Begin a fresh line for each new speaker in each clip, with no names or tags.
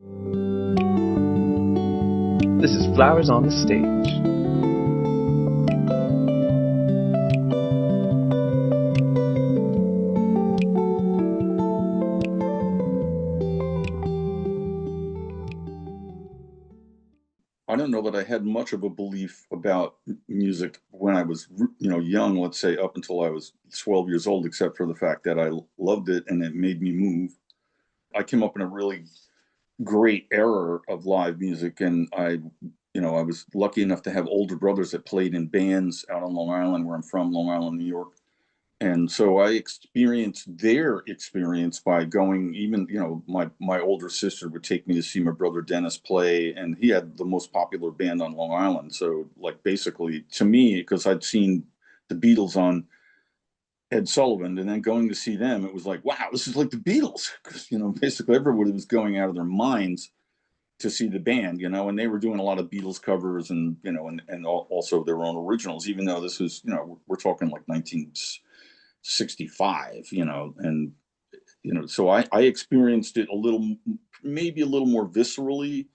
This is Flowers on the Stage.
I don't know that I had much of a belief about music when I was, young, let's say up until I was 12 years old, except for the fact that I loved it and it made me move. I came up in a really great era of live music, and I was lucky enough to have older brothers that played in bands out on Long Island, where I'm from, Long Island, New York. And so I experienced their experience by going. Even my older sister would take me to see my brother Dennis play, and he had the most popular band on Long Island. So like basically to me, because I'd seen the Beatles on Ed Sullivan, and then going to see them, it was like, wow, this is like the Beatles, because basically everybody was going out of their minds to see the band, and they were doing a lot of Beatles covers, and also their own originals, even though this was, we're talking like 1965, and so I experienced it maybe a little more viscerally,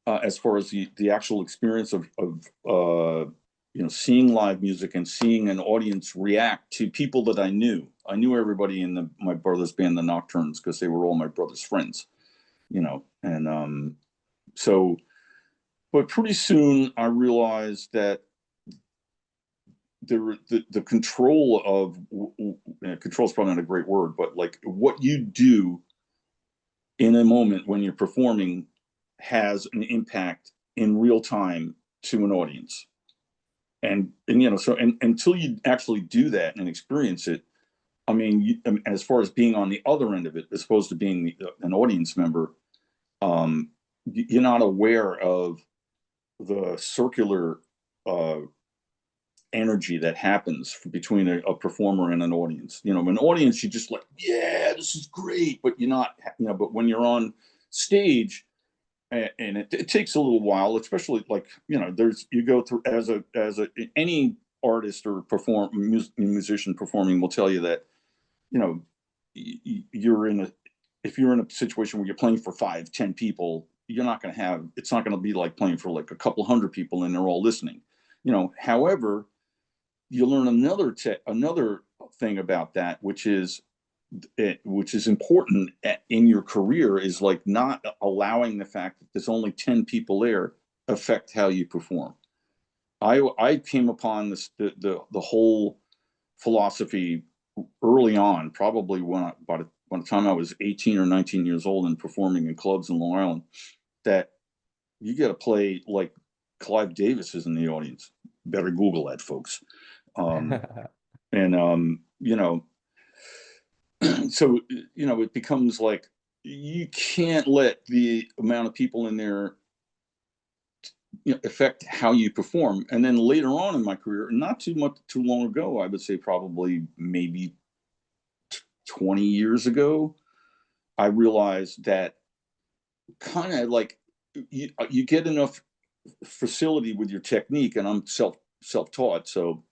as far as the actual experience of seeing live music and seeing an audience react to people that I knew. I knew everybody in my brother's band, the Nocturnes, because they were all my brother's friends, and so, but pretty soon I realized that the control of control is probably not a great word, but like what you do in a moment when you're performing has an impact in real time to an audience. And until you actually do that and experience it, I mean, as far as being on the other end of it, as opposed to being an audience member, you're not aware of the circular uh, energy that happens between a performer and an audience. An audience, you just like, yeah, this is great, but you're not, but when you're on stage, and it takes a little while, especially like, you go through any artist or musician performing will tell you that, you know, you're in a, if you're in a situation where you're playing for 5, 10 people, you're not going to have, it's not going to be like playing for like a couple hundred people and they're all listening. However, you learn another thing about that, which is important in your career, is like not allowing the fact that there's only 10 people there affect how you perform. I came upon the whole philosophy early on, probably by the time I was 18 or 19 years old and performing in clubs in Long Island, that you got to play like Clive Davis is in the audience. Better Google that, folks. Um, and so it becomes like you can't let the amount of people in there affect how you perform. And then later on in my career, not too long ago, I would say probably maybe 20 years ago, I realized that kind of like you get enough facility with your technique, and I'm self-taught, so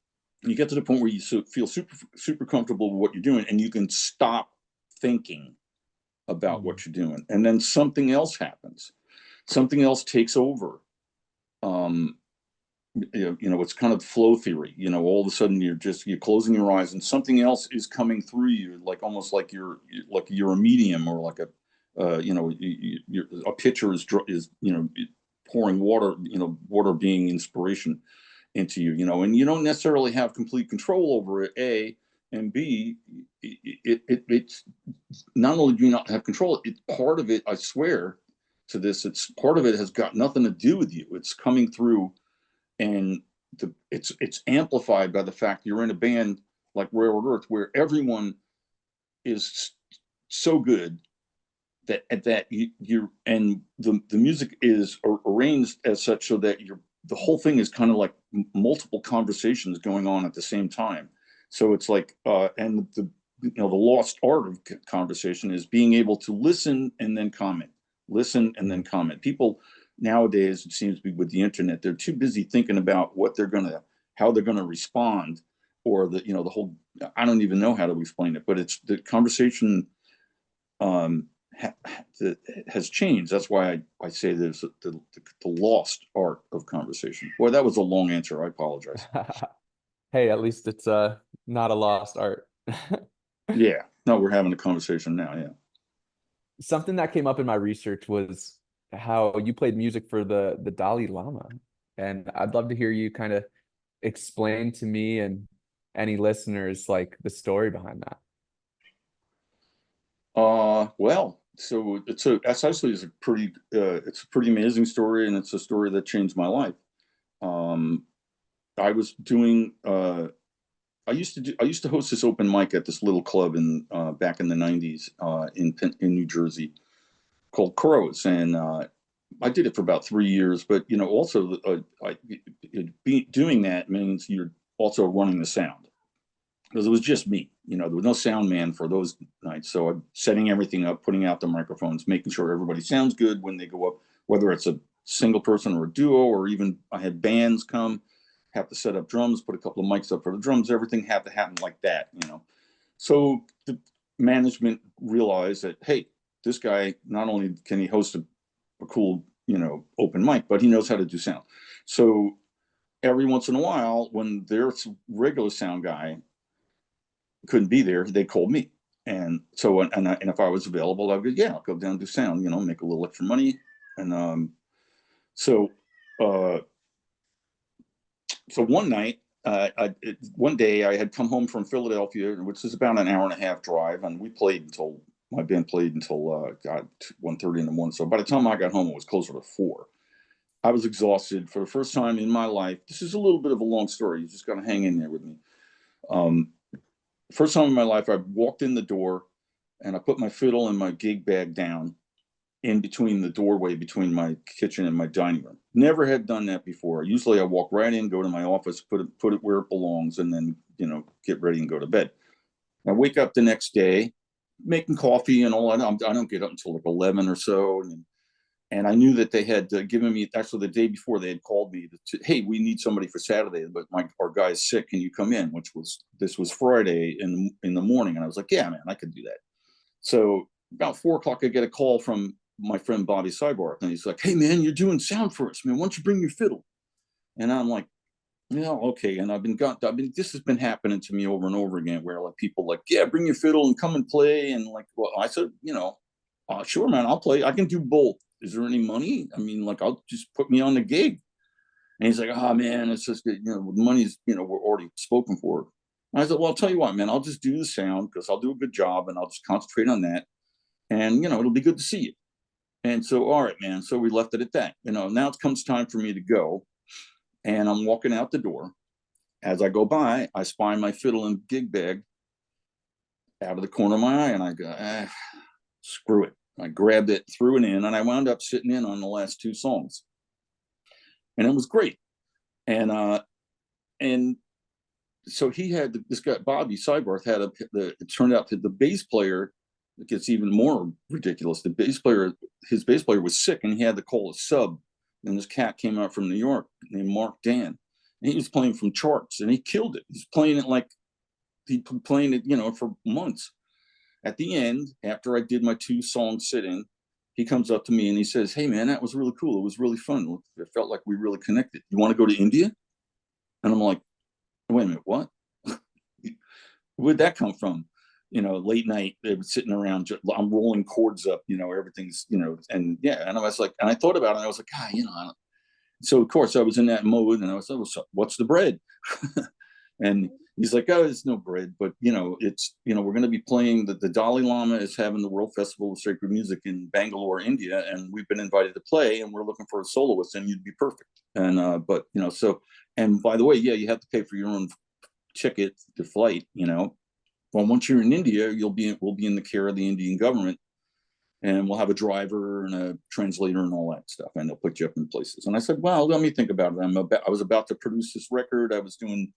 you get to the point where you feel super comfortable with what you're doing, and you can stop thinking about
Mm.
what you're doing, and then something else happens, something else takes over. um it's kind of flow theory. All of a sudden you're closing your eyes and something else is coming through you, like almost like you're a medium, or like a a pitcher is pouring water, water being inspiration into you, and you don't necessarily have complete control over it, A, and B, it's not only do you not have control, it's part of it, I swear to this, it's part of it has got nothing to do with you. It's coming through, and it's amplified by the fact you're in a band like Railroad Earth, where everyone is so good that you're, and the music is arranged as such so that the whole thing is kind of like multiple conversations going on at the same time. So it's like, and the lost art of conversation is being able to listen and then comment, listen and then
Mm.
comment. People nowadays, it seems to be, with the internet, they're too busy thinking about how they're gonna respond, or the whole. I don't even know how to explain it, but it's the conversation. has changed. That's why I say there's the lost art of conversation. Boy, that was a long answer. I apologize.
Hey, at least it's not a lost art.
Yeah. No, we're having a conversation now. Yeah.
Something that came up in my research was how you played music for the Dalai Lama. And I'd love to hear you kind of explain to me and any listeners like the story behind that.
Well, so that's actually is a pretty it's a pretty amazing story, and it's a story that changed my life. I was doing I used to host this open mic at this little club in back in the 90s in New Jersey called Crows, and I did it for about 3 years. But also doing that means you're also running the sound, because it was just me. There was no sound man for those nights. So I'm setting everything up, putting out the microphones, making sure everybody sounds good when they go up, whether it's a single person or a duo, or even I had bands come, have to set up drums, put a couple of mics up for the drums. Everything had to happen like that. So the management realized that, hey, this guy, not only can he host a cool, open mic, but he knows how to do sound. So every once in a while, when their regular sound guy couldn't be there, they called me. And so, and if I was available, I'd go, yeah, I'll go down and do sound, make a little extra money. And so one night, one day I had come home from Philadelphia, which is about an hour and a half drive, and my band played until 1:30 in the morning. So by the time I got home, it was closer to 4. I was exhausted for the first time in my life. This is a little bit of a long story. You just got to hang in there with me. First time in my life, I walked in the door and I put my fiddle and my gig bag down in between the doorway between my kitchen and my dining room. Never had done that before. Usually I walk right in, go to my office, put it where it belongs, and then, get ready and go to bed. I wake up the next day, making coffee and all. I don't get up until like 11 or so. And I knew that they had given me, actually the day before, they had called me hey, we need somebody for Saturday, but our guy's sick. Can you come in? This was Friday in the morning. And I was like, yeah, man, I could do that. So about 4:00, I get a call from my friend Bobby Cybarth, and he's like, hey man, you're doing sound for us, man. Why don't you bring your fiddle? And I'm like, yeah, okay. And this has been happening to me over and over again, where like people like, yeah, bring your fiddle and come and play. And like, well, I said, sure, man, I'll play. I can do both. Is there any money? I mean, like, I'll just put me on the gig. And he's like, man, it's just, the money's, we're already spoken for. And I said, well, I'll tell you what, man, I'll just do the sound, because I'll do a good job and I'll just concentrate on that. And, it'll be good to see you. And so, all right, man. So we left it at that. Now it comes time for me to go. And I'm walking out the door. As I go by, I spy my fiddle and gig bag out of the corner of my eye, and I go, screw it. I grabbed it, threw it in, and I wound up sitting in on the last 2 songs. And it was great. And so he had this guy, Bobby Cybarth, it turned out that the bass player, it gets even more ridiculous. His bass player was sick, and he had to call a sub. And this cat came out from New York named Mark Dan. And he was playing from charts, and he killed it. He's playing it like he'd been playing it, for months. At the end, after I did my 2 songs sitting, he comes up to me and he says, hey man, that was really cool. It was really fun. It felt like we really connected. You want to go to India? And I'm like, wait a minute, what? Where'd that come from? Late night, they were sitting around, I'm rolling chords up, everything's, and yeah. And I was like, and I thought about it, and I was like, so of course I was in that mode, and I was like, well, so what's the bread? And he's like, oh, there's no bread, but it's, we're going to be playing, the Dalai Lama is having the World Festival of Sacred Music in Bangalore, India, and we've been invited to play, and we're looking for a soloist, and you'd be perfect. And but so, and by the way, yeah, you have to pay for your own ticket, the flight. Well, once you're in India, we'll be in the care of the Indian government, and we'll have a driver and a translator and all that stuff, and they'll put you up in places. And I said, well, let me think about it. I was about to produce this record. I was doing,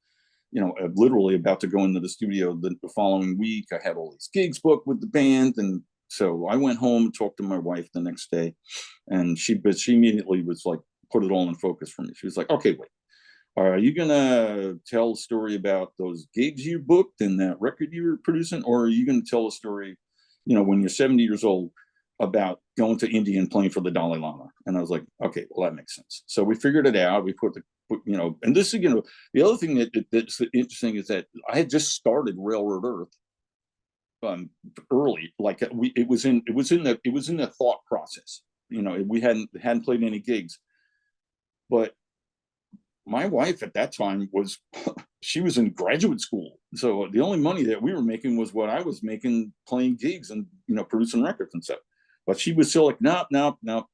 literally about to go into the studio the following week. I had all these gigs booked with the band. And so I went home and talked to my wife the next day, and she immediately was like, put it all in focus for me. She was like, okay, wait, are you going to tell a story about those gigs you booked and that record you were producing? Or are you going to tell a story, when you're 70 years old, about going to India and playing for the Dalai Lama. And I was like, okay, well, that makes sense. So we figured it out. We and this is, the other thing that's interesting is that I had just started Railroad Earth early. Like it was in the thought process. We hadn't played any gigs, but my wife at that time she was in graduate school. So the only money that we were making was what I was making playing gigs and, producing records and stuff. But she was still like, no,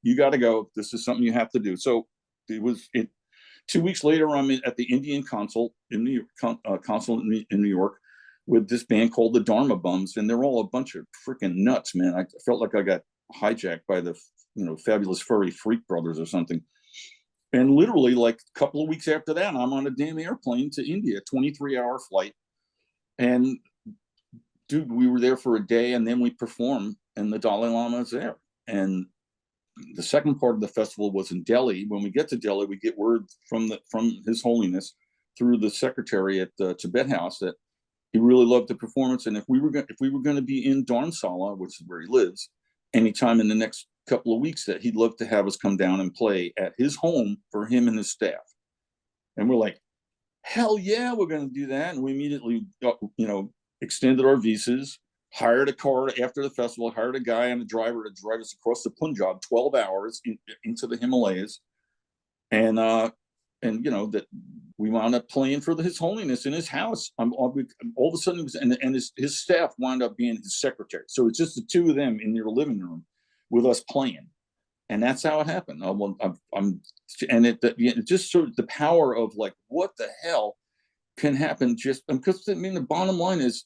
you got to go. This is something you have to do. So 2 weeks later, I'm at the Indian consulate in New York with this band called the Dharma Bums. And they're all a bunch of freaking nuts, man. I felt like I got hijacked by the, Fabulous Furry Freak Brothers or something. And literally, like a couple of weeks after that, I'm on a damn airplane to India, 23-hour flight. And dude, we were there for a day, and then we performed, and the Dalai Lama is there. And the second part of the festival was in Delhi. When we get to Delhi, we get word from His Holiness through the secretary at the Tibet House that he really loved the performance, and if we were going to be in Dharamsala, which is where he lives, anytime in the next couple of weeks, that he'd love to have us come down and play at his home for him and his staff. And we're like, hell yeah, we're going to do that. And we immediately, extended our visas, hired a car after the festival, hired a guy and a driver to drive us across the Punjab, 12 hours into the Himalayas. And that we wound up playing for His Holiness in his house. All of a sudden, his staff wound up being his secretary. So it's just the two of them in their living room with us playing, and that's how it happened. It just sort of the power of like what the hell can happen. Just because the bottom line is,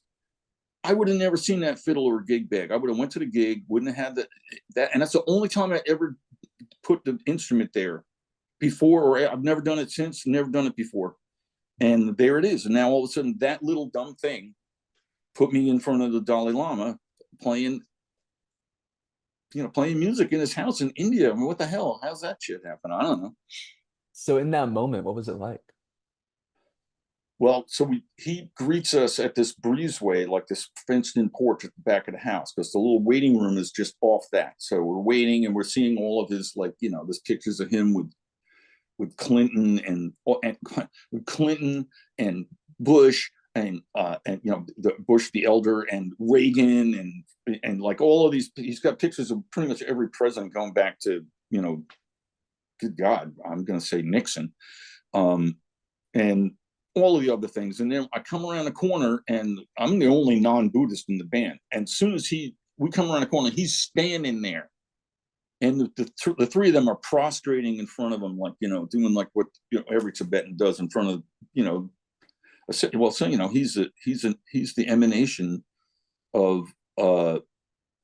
I would have never seen that fiddle or gig bag. I would have went to the gig, wouldn't have had that, and that's the only time I ever put the instrument there before, or I've never done it since. Never done it before, and there it is. And now all of a sudden, that little dumb thing put me in front of the Dalai Lama playing music in his house in India. I mean, what the hell? How's that shit happen? I don't know.
So in that moment, what was it like?
Well, so he greets us at this breezeway, like this fenced-in porch at the back of the house, because the little waiting room is just off that. So we're waiting, and we're seeing all of his, there's pictures of him with Clinton and Bush and the Bush the elder and Reagan and like all of these. He's got pictures of pretty much every president going back to good God, I'm going to say Nixon, and all of the other things. And then I come around the corner, and I'm the only non-Buddhist in the band. And as soon as we come around the corner, he's standing there, and the three of them are prostrating in front of him, like doing like what every Tibetan does in front of well, so he's the emanation of a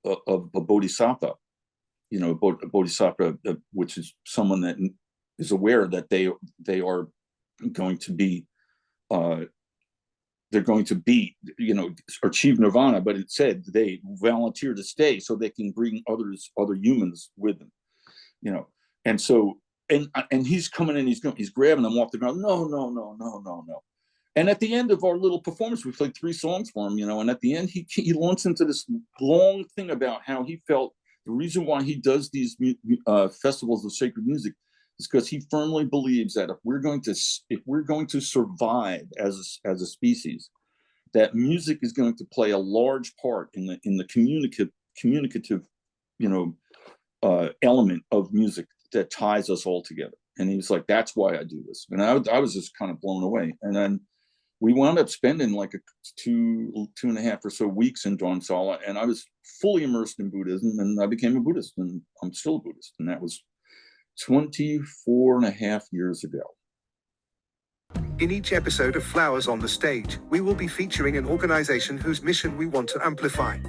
bodhisattva, a bodhisattva, which is someone that is aware that they are going to be they're going to be achieve nirvana, but it said they volunteer to stay so they can bring other humans with them, and so and he's coming in, he's grabbing them off the ground. No. And at the end of our little performance, we played 3 songs for him, and at the end, he launched into this long thing about how he felt the reason why he does these festivals of sacred music is because he firmly believes that if we're going to survive as a species, that music is going to play a large part in the communicative element of music that ties us all together. And he was like, that's why I do this. And I was just kind of blown away. And then we wound up spending like 2.5 or so weeks in Dharamsala, and I was fully immersed in Buddhism, and I became a Buddhist, and I'm still a Buddhist. And that was 24.5 years ago.
In each episode of Flowers on the Stage, we will be featuring an organization whose mission we want to amplify.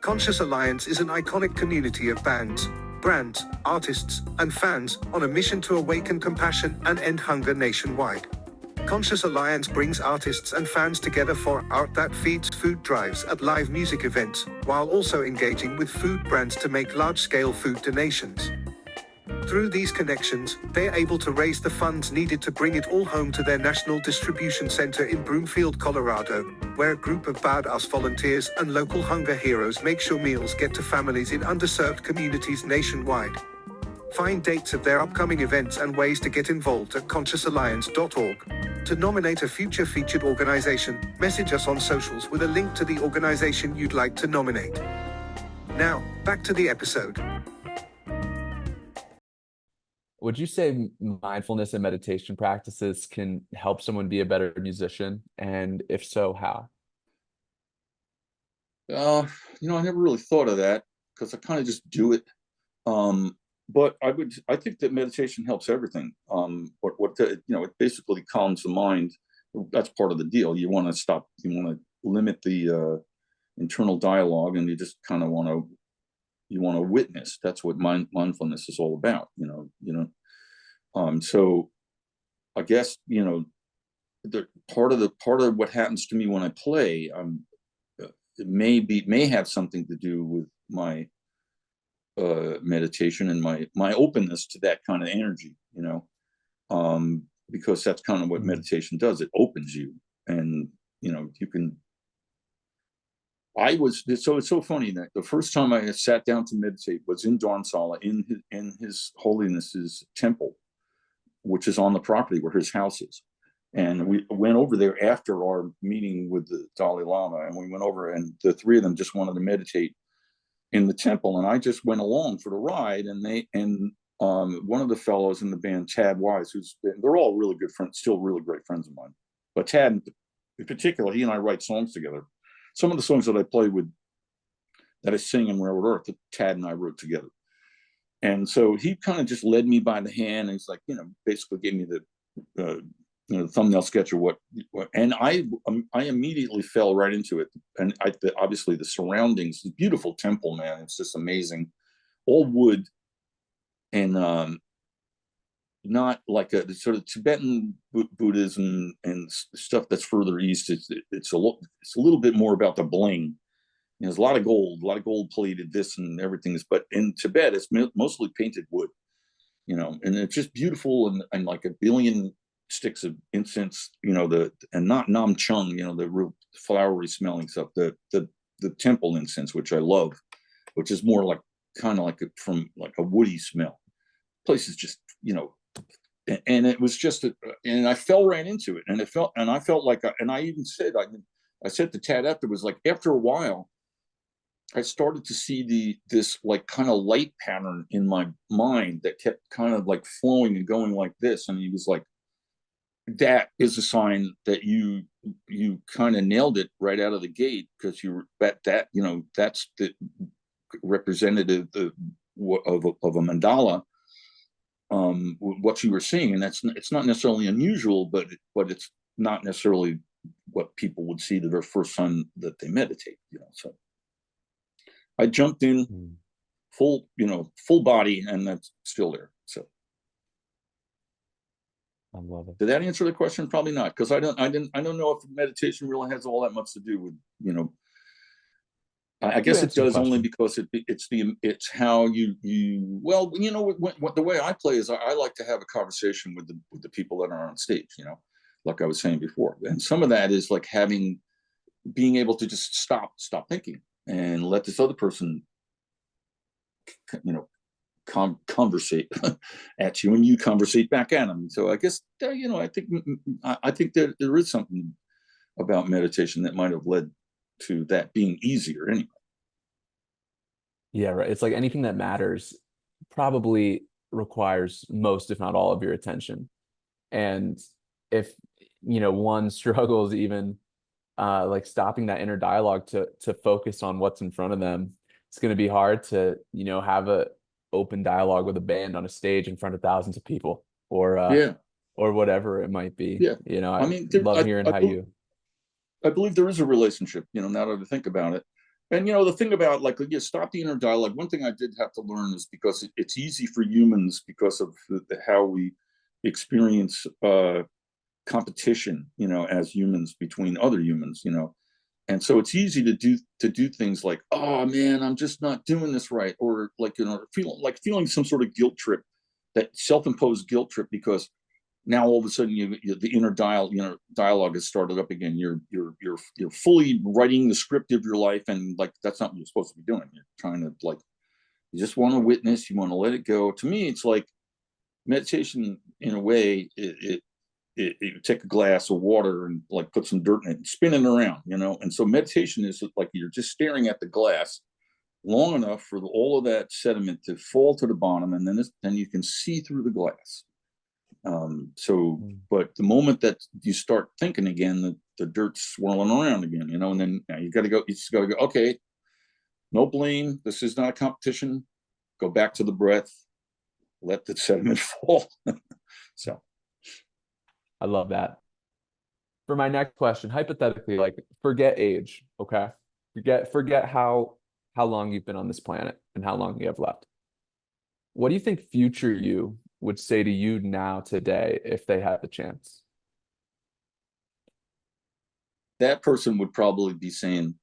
Conscious Alliance is an iconic community of bands, brands, artists, and fans on a mission to awaken compassion and end hunger nationwide. Conscious Alliance brings artists and fans together for art that feeds food drives at live music events, while also engaging with food brands to make large-scale food donations. Through these connections, they are able to raise the funds needed to bring it all home to their national distribution center in Broomfield, Colorado, where a group of badass volunteers and local hunger heroes make sure meals get to families in underserved communities nationwide. Find dates of their upcoming events and ways to get involved at consciousalliance.org. To nominate a future featured organization, message us on socials with a link to the organization you'd like to nominate. Now, back to the episode.
Would you say mindfulness and meditation practices can help someone be a better musician? And if so, how?
I never really thought of that because I kind of just do it. But I think that meditation helps everything. It basically calms the mind. That's part of the deal. You want to limit the internal dialogue, and you just kind of want to witness. That's what mindfulness is all about. So I guess the part of what happens to me when I play, it may have something to do with my meditation and my openness to that kind of energy, because that's kind of what meditation does. It opens you, and you can. It's so funny that the first time I sat down to meditate was in Dharamsala, in His Holiness's temple, which is on the property where his house is. And we went over there after our meeting with the Dalai Lama, and we went over, and the three of them just wanted to meditate in the temple, and I just went along for the ride. And one of the fellows in the band, Tad Wise, they're all really good friends, still really great friends of mine. But Tad in particular, he and I write songs together. Some of the songs that I play with, that I sing in Railroad Earth, that Tad and I wrote together. And so he kind of just led me by the hand, and he's like, basically gave me the thumbnail sketch of what, and I immediately fell right into it. And obviously the surroundings, the beautiful temple, man, it's just amazing, all wood, and not like the sort of Tibetan Buddhism and stuff that's further east. It's a little bit more about the bling. There's a lot of gold plated this and everything. But in Tibet, it's mostly painted wood, and it's just beautiful, and like a billion sticks of incense, and not nam chung, the real flowery smelling stuff, the temple incense, which I love, which is more like kind of like from like a woody smell. The place is just, and it was just, and I fell right into it, and I felt like, and I even said, I said to Tad afterwards, like after a while, I started to see this like kind of light pattern in my mind that kept kind of like flowing and going like this, and he was like, that is a sign that you kind of nailed it right out of the gate, because that's the representative of a mandala, what you were seeing, and it's not necessarily unusual, but it's not necessarily what people would see the very first time that they meditate. So I jumped in full body, and that's still there. So.
I love it.
Did that answer the question? Probably not, because I don't know if meditation really has all that much to do with, I guess it does, only because it's how you the way I play is I like to have a conversation with the people that are on stage, like I was saying before. And some of that is like being able to just stop thinking and let this other person, conversate at you, and you conversate back at them. So I guess I think that there is something about meditation that might have led to that being easier anyway.
Yeah, right. It's like anything that matters probably requires most, if not all, of your attention. And if one struggles even like stopping that inner dialogue to focus on what's in front of them, it's going to be hard to have a open dialogue with a band on a stage in front of thousands of people, or whatever it might be. Love hearing how you.
I believe there is a relationship, now that I think about it. And the thing about stop the inner dialogue. One thing I did have to learn is because it's easy for humans, because of how we experience competition, as humans between other humans, and so it's easy to do things like, oh man, I'm just not doing this right, or feeling some sort of guilt trip that self-imposed guilt trip, because now all of a sudden the inner dialogue has started up again. You're fully writing the script of your life, and like that's not what you're supposed to be doing. You're trying to, like, you just want to witness, you want to let it go. To me, it's like meditation in a way. You take a glass of water and like put some dirt in it and spin it around, you know. And so meditation is like you're just staring at the glass long enough for all of that sediment to fall to the bottom, and then you can see through the glass. But the moment that you start thinking again, the dirt's swirling around again, you know, and then you just got to go, okay, no blame. This is not a competition. Go back to the breath, let the sediment fall. So.
I love that. For my next question, hypothetically, like, forget age, okay? Forget how long you've been on this planet and how long you have left. What do you think future you would say to you now today if they had the chance?
That person would probably be saying,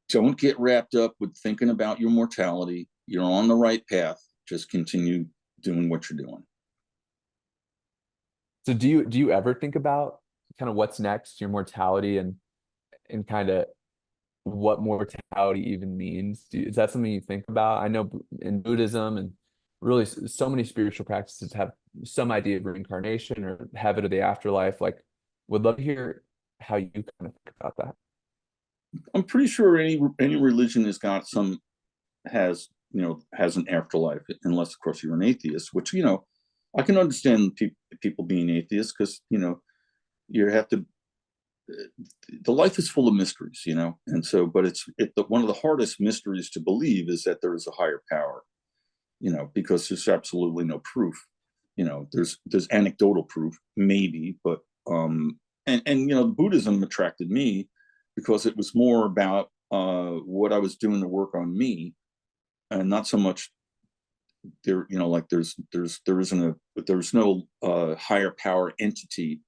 don't get wrapped up with thinking about your mortality. You're on the right path. Just continue doing what you're doing.
So do you ever think about kind of what's next, your mortality, and kind of what mortality even means? Is that something you think about? I know in Buddhism and really so many spiritual practices have some idea of reincarnation or heaven or the afterlife. Like, would love to hear how you kind of think about that.
I'm pretty sure any religion has an afterlife, unless of course you're an atheist, which, you know, I can understand people being atheists, because, you know, you have to, the life is full of mysteries, you know, and so, but one of the hardest mysteries to believe is that there is a higher power, you know, because there's absolutely no proof. You know, there's anecdotal proof, maybe, but and you know, Buddhism attracted me because it was more about what I was doing to work on me, and not so much there, you know, like there's no higher power entity.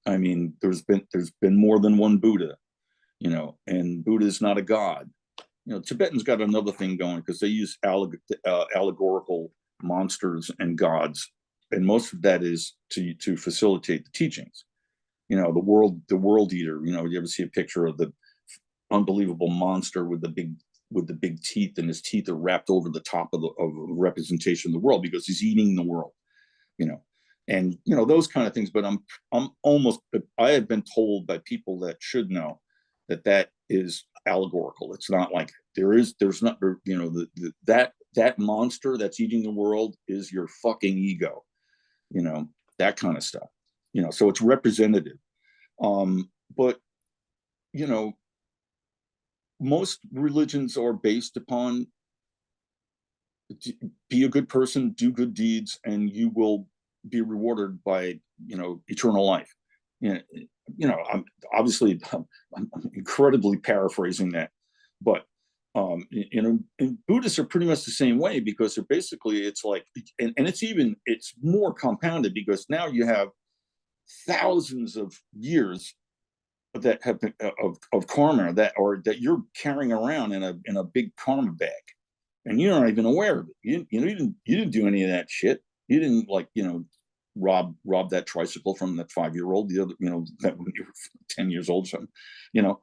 I mean, there's been more than one Buddha, you know, and Buddha is not a god. You know, Tibetans got another thing going, because they use allegorical monsters and gods, and most of that is to facilitate the teachings. You know, the world eater. You know, you ever see a picture of the unbelievable monster with the big teeth, and his teeth are wrapped over the top of a representation of the world, because he's eating the world, you know, and, you know, those kind of things. But I have been told by people that should know that is allegorical. It's not like there's not, you know, that monster that's eating the world is your fucking ego, you know, that kind of stuff, you know, so it's representative. But, you know, most religions are based upon be a good person, do good deeds, and you will be rewarded by, you know, eternal life. You know, I'm incredibly paraphrasing that, but you know, and Buddhists are pretty much the same way, because they're basically, it's like, and it's more compounded, because now you have thousands of years that have been of karma that you're carrying around in a big karma bag, and you're not even aware of it. You didn't do any of that shit. You didn't, like, you know, rob that tricycle from that 5-year-old, the other, you know, that when you were 10 years old, something, you know,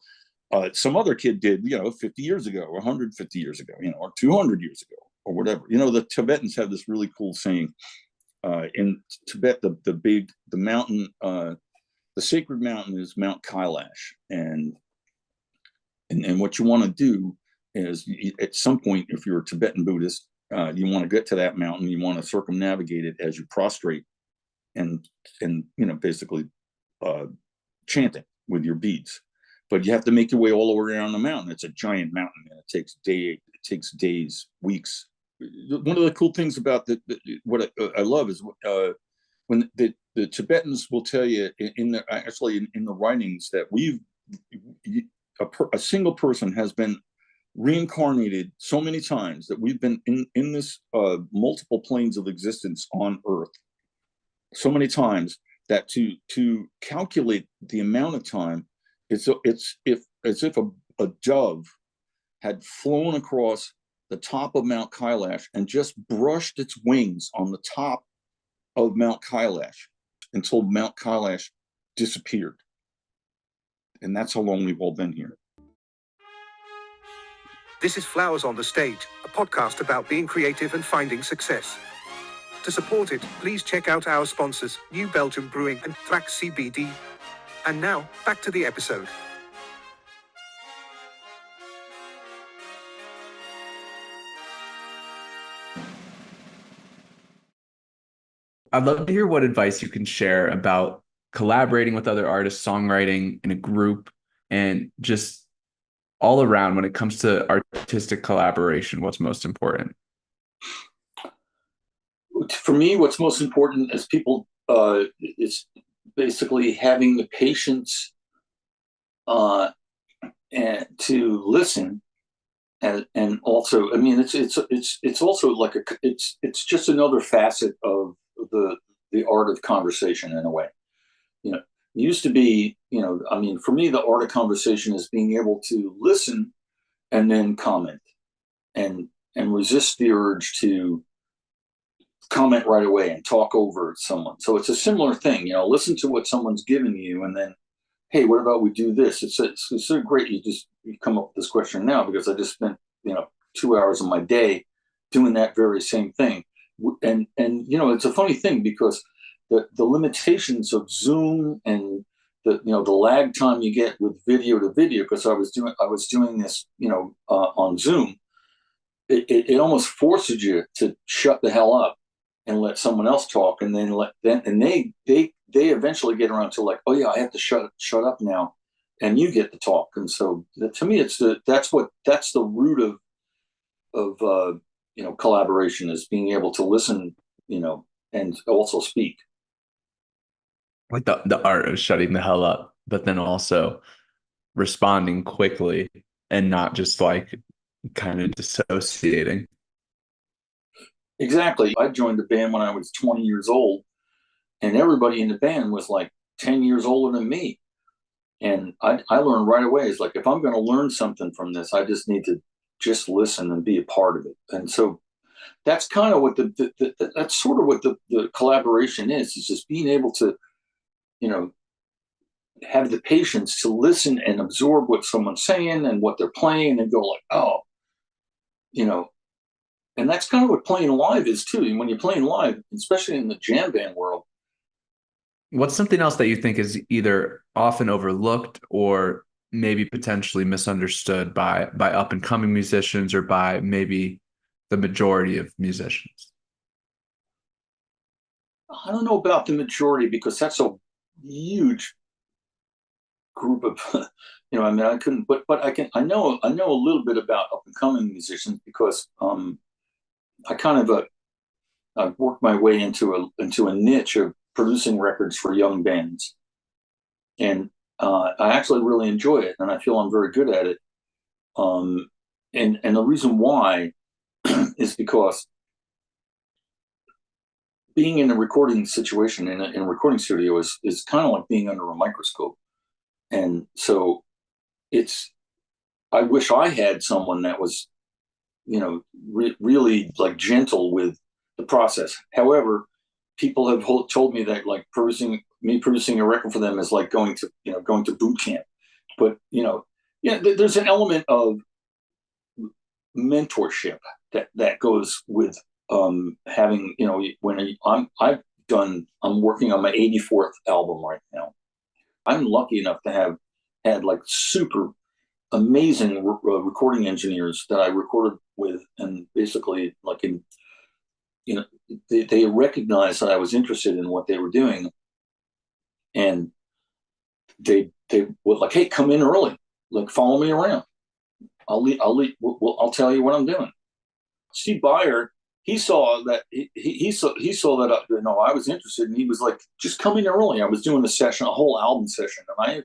some other kid did, you know, 50 years ago, or 150 years ago, you know, or 200 years ago, or whatever. You know, the Tibetans have this really cool saying in Tibet. The mountain, the sacred mountain is Mount Kailash, and what you want to do is, at some point, if you're a Tibetan Buddhist, you want to get to that mountain. You want to circumnavigate it as you prostrate, and you know, basically chanting with your beads. But you have to make your way all the way around the mountain. It's a giant mountain, and it takes days, weeks. One of the cool things about what I love is when the Tibetans will tell you in the writings that a single person has been reincarnated so many times, that we've been in this multiple planes of existence on Earth so many times, that to calculate the amount of time, it's as if a dove had flown across the top of Mount Kailash and just brushed its wings on the top of Mount Kailash until Mount Kailash disappeared. And that's how long we've all been here.
This is Flowers on the Stage, a podcast about being creative and finding success. To support it, please check out our sponsors, New Belgium Brewing and Thrax CBD. And now, back to the episode.
I'd love to hear what advice you can share about collaborating with other artists, songwriting in a group, and just all around when it comes to artistic collaboration. What's most important?
For me, what's most important is people is basically having the patience and to listen, and also, I mean, it's also like it's just another facet of the art of conversation in a way. You know, it used to be, I mean, for me, the art of conversation is being able to listen and then comment, and resist the urge to comment right away and talk over someone. So it's a similar thing, listen to what someone's giving you, and then, hey, what about we do this? It's so great you come up with this question now, because I just spent 2 hours of my day doing that very same thing. And it's a funny thing, because the limitations of Zoom and the lag time you get with video to video, because I was doing this on Zoom, it almost forces you to shut the hell up and let someone else talk, and then they eventually get around to like, oh yeah, I have to shut up now, and you get to talk. And so to me, that's the root of collaboration, is being able to listen, and also speak.
Like the art of shutting the hell up, but then also responding quickly and not just like kind of dissociating.
Exactly. I joined the band when I was 20 years old, and everybody in the band was like 10 years older than me. And I learned right away, is like, if I'm going to learn something from this, I just need to just listen and be a part of it. And so that's kind of what that's sort of what the collaboration is just being able to, have the patience to listen and absorb what someone's saying and what they're playing, and go like, oh, and that's kind of what playing live is too. And when you're playing live, especially in the jam band world.
What's something else that you think is either often overlooked or maybe potentially misunderstood by up and coming musicians, or by maybe the majority of musicians?
I don't know about the majority, because that's a huge group of, I mean, I couldn't, but I know a little bit about up and coming musicians, because I kind of I've worked my way into a niche of producing records for young bands, and I actually really enjoy it, and I feel I'm very good at it. And the reason why is because being in a recording situation in a recording studio is kind of like being under a microscope, and so I wish I had someone that was really like gentle with the process. However, people have told me that like producing a record for them is like going to boot camp. But there's an element of mentorship that goes with having, when I'm working on my 84th album right now. I'm lucky enough to have had like super amazing recording engineers that I recorded with, and basically like they recognized that I was interested in what they were doing, and they were like, hey, come in early, like follow me around. I'll tell you what I'm doing. Steve Byer, he saw that he saw that I was interested, and he was like, just come in early. I was doing a whole album session, and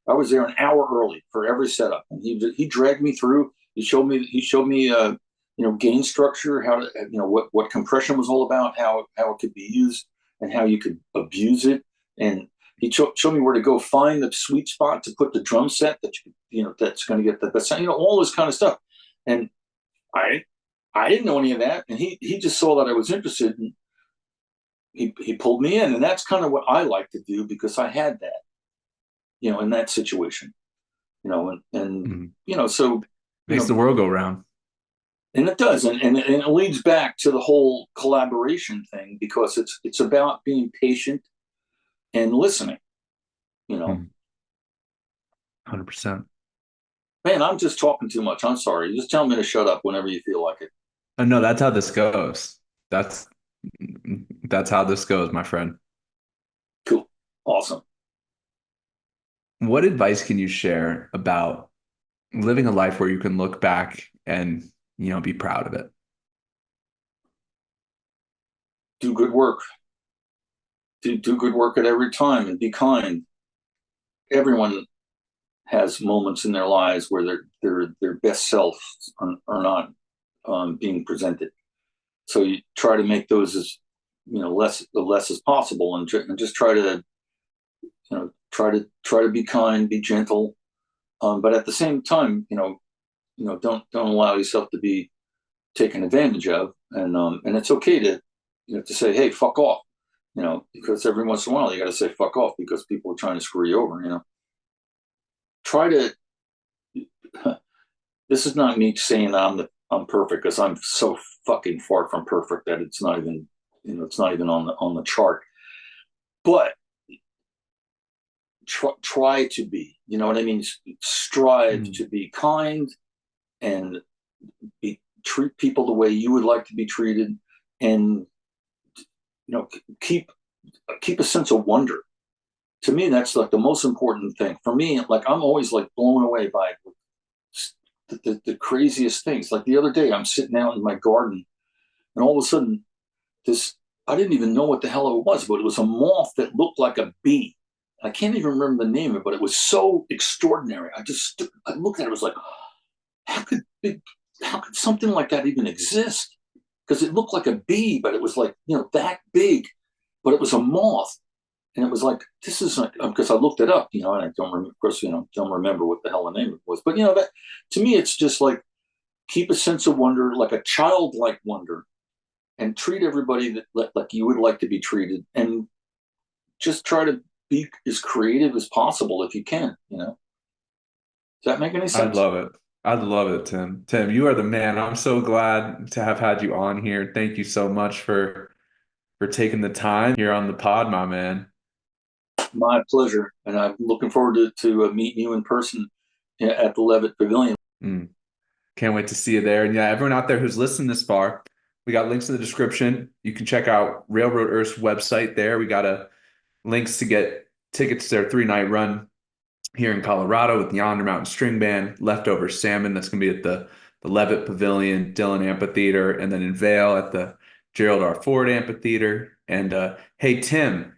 I was there an hour early for every setup, and he dragged me through. He showed me gain structure, how to what compression was all about, how it could be used, and how you could abuse it. And he showed me where to go find the sweet spot to put the drum set that that's going to get the best sound, all this kind of stuff. And I I didn't know any of that, and he just saw that I was interested, and he pulled me in, and that's kind of what I like to do because I had that, in that situation, and
Mhm.
so you
Makes the
know,
world go round.
and it does, and it leads back to the whole collaboration thing because it's about being patient and listening. You know,
100%.
man, I'm just talking too much. I'm sorry. Just tell me to shut up whenever you feel like it.
Oh, no, that's how this goes. That's that's how this goes, my friend.
Cool, awesome.
What advice can you share about living a life where you can look back and, be proud of it?
Do good work. Do good work at every time and be kind. Everyone has moments in their lives where their best self are not being presented. So you try to make those as less as possible, and just try to try to be kind, be gentle, but at the same time, don't allow yourself to be taken advantage of, and it's okay to say, hey, fuck off, because every once in a while you got to say fuck off because people are trying to screw you over. Try to. This is not me saying that I'm perfect because I'm so fucking far from perfect that it's not even it's not even on the chart. But try to be, you know what I mean? Strive to be kind and treat people the way you would like to be treated, and keep a sense of wonder. To me, that's like the most important thing. For me, like I'm always like blown away by the craziest things. Like the other day, I'm sitting out in my garden, and all of a sudden, this I didn't even know what the hell it was, but it was a moth that looked like a bee. I can't even remember the name of it, but it was so extraordinary. I looked at it, I was like, how could how could something like that even exist? Because it looked like a bee, but it was like that big, but it was a moth, and it was like this is like because I looked it up, and I don't remember, of course, don't remember what the hell the name of it was, but that to me it's just like keep a sense of wonder, like a childlike wonder, and treat everybody like you would like to be treated, and just try to be as creative as possible if you can. Does that make any
I'd
sense?
love it. I'd love it, Tim. Tim, you are the man. I'm so glad to have had you on here. Thank you so much for taking the time here on the pod, my man.
My pleasure, and I'm looking forward to meeting you in person at the Levitt Pavilion.
Mm. Can't wait to see you there. And yeah, everyone out there who's listened this far, we got links in the description. You can check out Railroad Earth's website there. We got links to get tickets to their 3-night run here in Colorado with Yonder Mountain String Band, Leftover Salmon. That's going to be at the Levitt Pavilion, Dillon Amphitheater, and then in Vail at the Gerald R. Ford Amphitheater. And hey, Tim,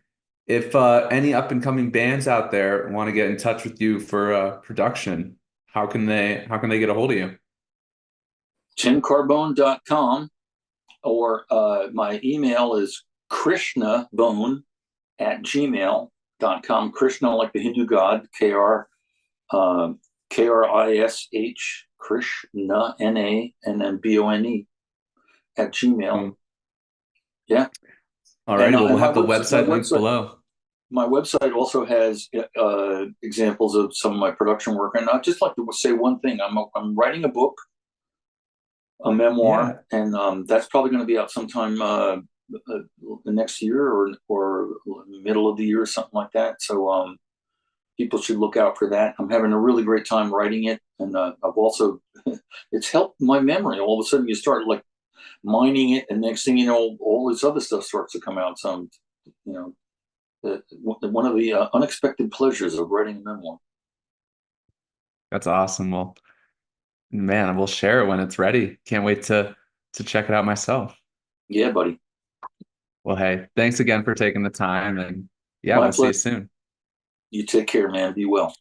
if any up and coming bands out there want to get in touch with you for production, how can they get a hold of you?
TimCarbone.com, or my email is krishnabone@gmail.com. Krishna, like the Hindu god, Krish, Krishna, N-A, and then B-O-N-E at Gmail. Yeah.
All righty. Well,
And
we'll have the website linked below.
my website also has examples of some of my production work. And I'd just like to say one thing. I'm writing a book, a memoir,
Yeah.
and that's probably going to be out sometime the next year or middle of the year or something like that. So people should look out for that. I'm having a really great time writing it, and I've also it's helped my memory. All of a sudden, you start like mining it, and next thing you know, all this other stuff starts to come out. So, one of the unexpected pleasures of writing a memoir.
That's awesome. Well, man, we'll share it when it's ready. Can't wait to check it out myself.
Yeah, buddy.
Well, hey, thanks again for taking the time, and yeah,
My
we'll see you
pleasure.
soon.
You take care, man. Be well.